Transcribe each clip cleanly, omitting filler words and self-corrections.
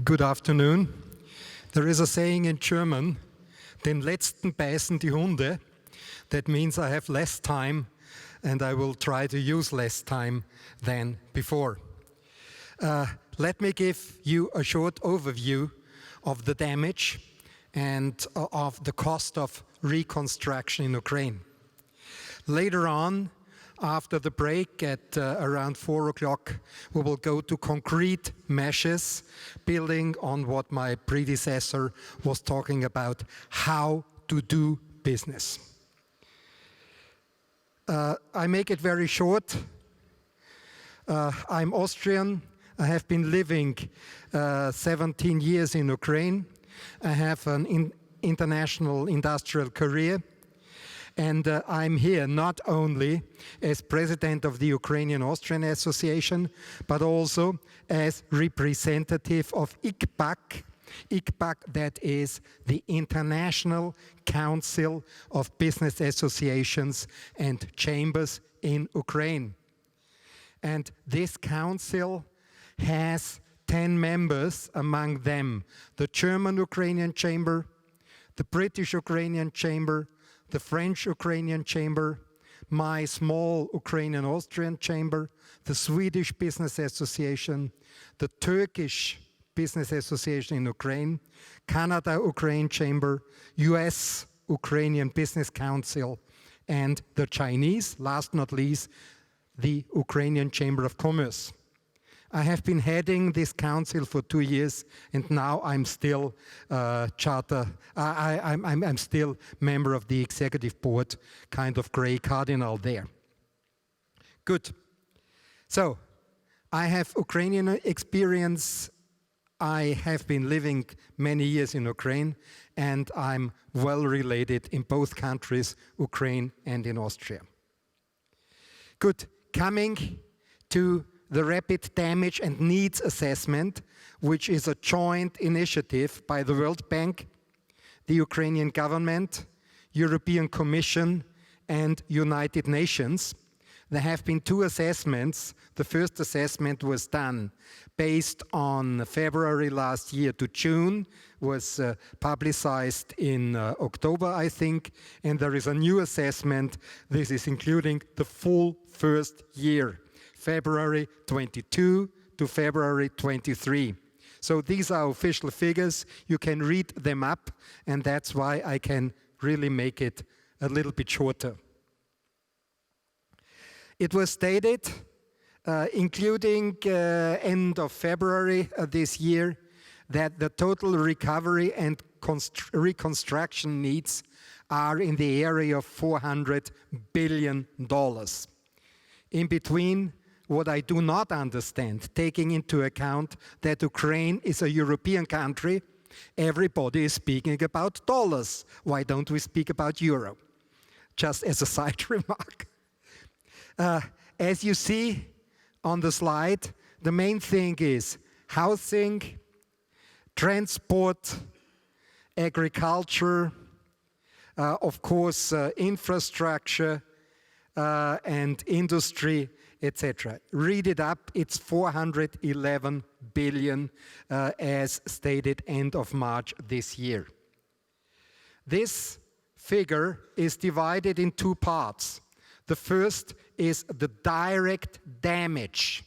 Good afternoon. There is a saying in German, den letzten beißen die Hunde. That means I have less time and I will try to use less time than before. Let me give you a short overview of the damage and of the cost of reconstruction in Ukraine. Later on, after the break at around 4 o'clock, we will go to concrete measures, building on what my predecessor was talking about, how to do business. I make it very short. I'm Austrian. I have been living 17 years in Ukraine. I have an international industrial career. And I'm here not only as president of the Ukrainian-Austrian Association, but also as representative of ICPAC. ICPAC, that is the International Council of Business Associations and Chambers in Ukraine. And this council has 10 members, among them the German-Ukrainian Chamber, the British-Ukrainian Chamber, the French-Ukrainian Chamber, my small Ukrainian-Austrian Chamber, the Swedish Business Association, the Turkish Business Association in Ukraine, Canada-Ukraine Chamber, US-Ukrainian Business Council, and the Chinese, last not least, the Ukrainian Chamber of Commerce. I have been heading this council for 2 years, and now I'm still I'm still member of the executive board, kind of gray cardinal there. Good. So, I have Ukrainian experience. I have been living many years in Ukraine, and I'm well related in both countries, Ukraine and in Austria. Good. Coming to the Rapid Damage and Needs Assessment, which is a joint initiative by the World Bank, the Ukrainian government, European Commission, and United Nations. There have been 2 assessments. The first assessment was done based on February last year to June, was publicized in October, I think, and there is a new assessment. This is including the full first year. February 22 to February 23. So these are official figures. You can read them up, and that's why I can really make it a little bit shorter. It was stated, including end of February this year, that the total recovery and reconstruction needs are in the area of $400 billion. In between, what I do not understand, taking into account that Ukraine is a European country, everybody is speaking about dollars. Why don't we speak about euro? Just as a side remark. As you see on the slide, the main thing is housing, transport, agriculture, of course, infrastructure, and industry, etc. Read it up, it's 411 billion as stated end of March this year. This figure is divided in 2 parts. The first is the direct damage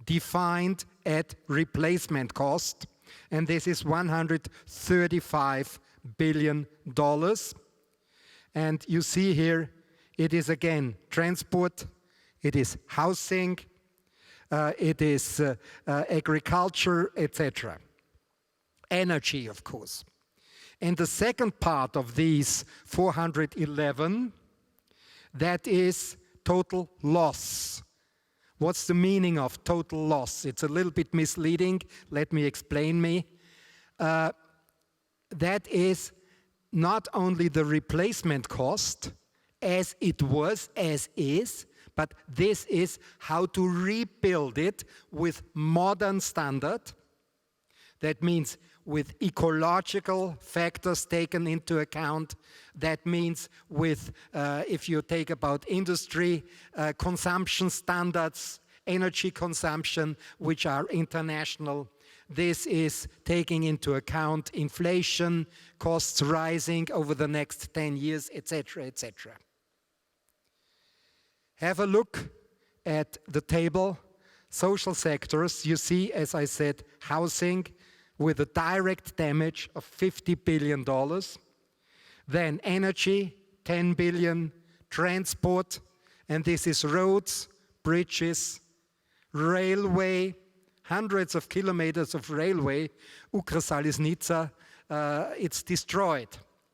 defined at replacement cost, and this is $135 billion. And you see here, it is again transport, it is housing, it is agriculture, etc. Energy, of course. And the second part of these 411, that is total loss. What's the meaning of total loss? It's a little bit misleading. Let me explain. That is not only the replacement cost, as it was, as is, but this is how to rebuild it with modern standard. That means with ecological factors taken into account. That means with, if you take about industry, consumption standards, energy consumption, which are international this is taking into account inflation, costs rising over the next 10 years, etc., etc. Have a look at the table. Social sectors, you see, as I said, housing with a direct damage of $50 billion. Then energy, 10 billion, transport, and this is roads, bridges, railway, hundreds of kilometers of railway, Ukra-Saliznica, it's destroyed.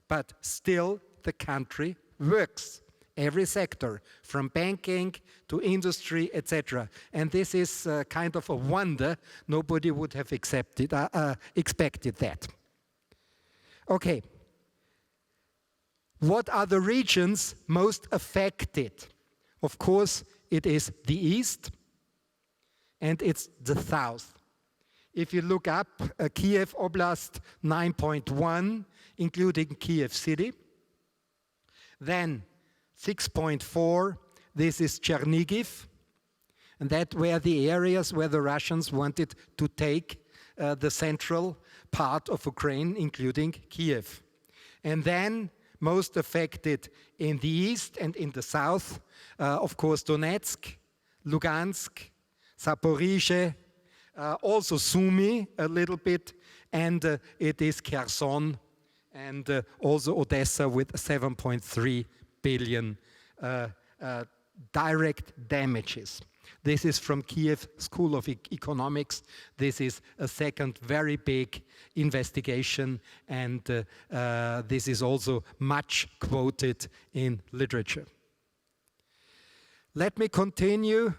But still the country works. Every sector, from banking to industry, etc. And this is kind of a wonder. Nobody would have expected that. Okay. What are the regions most affected? Of course, it is the east and it's the south. If you look up Kiev Oblast 9.1, including Kiev City, then 6.4, this is Chernihiv, and that were the areas where the Russians wanted to take the central part of Ukraine, including Kiev. And then most affected in the east and in the south, of course, Donetsk, Lugansk, Zaporizhzhia, also Sumy a little bit, and it is Kherson and also Odessa with 7.3 billion direct damages. This is from Kiev School of Economics. This is a second very big investigation, and this is also much quoted in literature. Let me continue.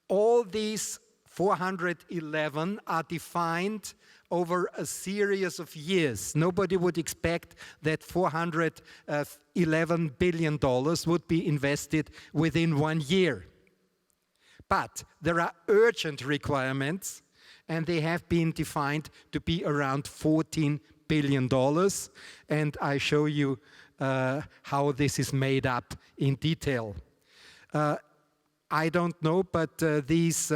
All these 411 are defined over a series of years. Nobody would expect that $411 billion would be invested within 1 year. But there are urgent requirements, and they have been defined to be around $14 billion. And I show you how this is made up in detail. I don't know, but these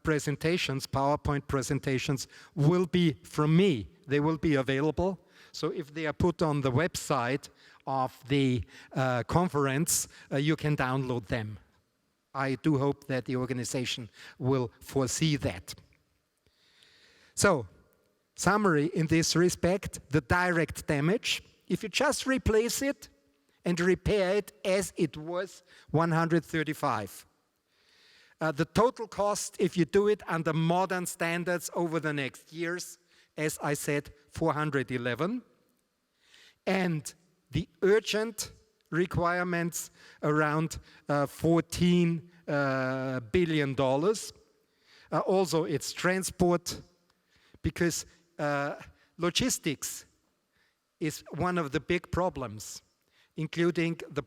presentations, PowerPoint presentations, will be from me. They will be available. So if they are put on the website of the conference, you can download them. I do hope that the organization will foresee that. So, summary in this respect, the direct damage, if you just replace it and repair it as it was, 135. The total cost, if you do it under modern standards over the next years, as I said, 411. And the urgent requirements around $14 billion. Also, it's transport, because logistics is one of the big problems, including the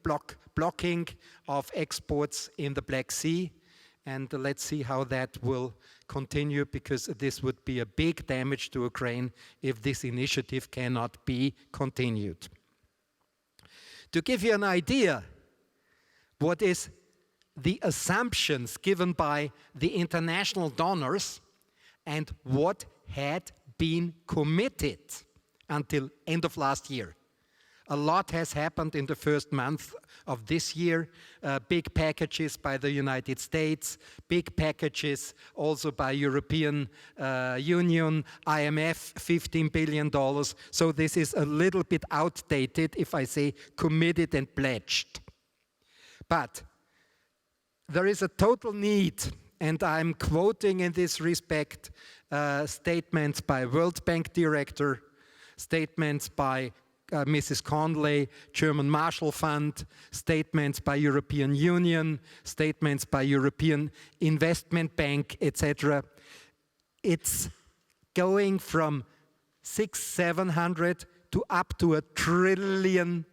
blocking of exports in the Black Sea. And let's see how that will continue, because this would be a big damage to Ukraine if this initiative cannot be continued. To give you an idea, what is the assumptions given by the international donors and what had been committed until end of last year. A lot has happened in the first month of this year. Big packages by the United States, big packages also by European Union, IMF, $15 billion. So this is a little bit outdated if I say committed and pledged. But there is a total need, and I'm quoting in this respect statements by World Bank director, statements by Mrs. Conley, German Marshall Fund, statements by European Union, statements by European Investment Bank, etc. It's going from 600-700 to up to $1 trillion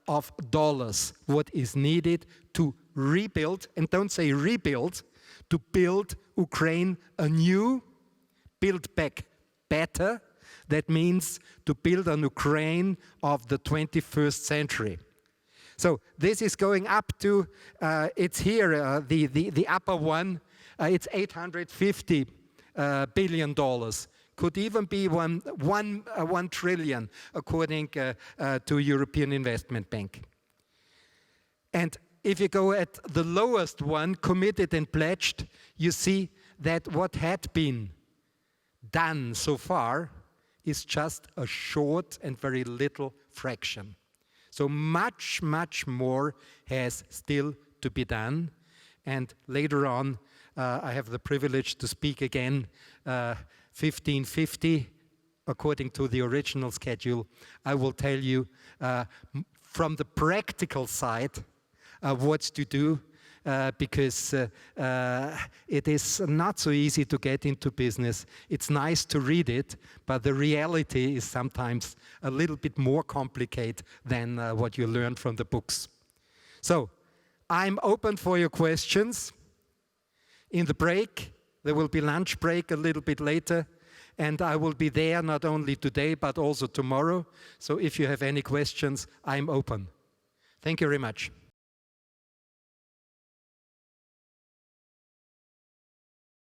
of dollars, what is needed to rebuild, and don't say rebuild, to build Ukraine anew, build back better. That means to build an Ukraine of the 21st century. So this is going up to, it's here, the upper one, it's 850 billion. Could even be 1 trillion, according to European Investment Bank. And if you go at the lowest one, committed and pledged, you see that what had been done so far is just a short and very little fraction. So much, much more has still to be done. And later on, I have the privilege to speak again, 1550, according to the original schedule. I will tell you from the practical side what to do, because it is not so easy to get into business. It's nice to read it, but the reality is sometimes a little bit more complicated than what you learn from the books. So, I'm open for your questions. In the break, there will be lunch break a little bit later, and I will be there not only today, but also tomorrow. So if you have any questions, I'm open. Thank you very much.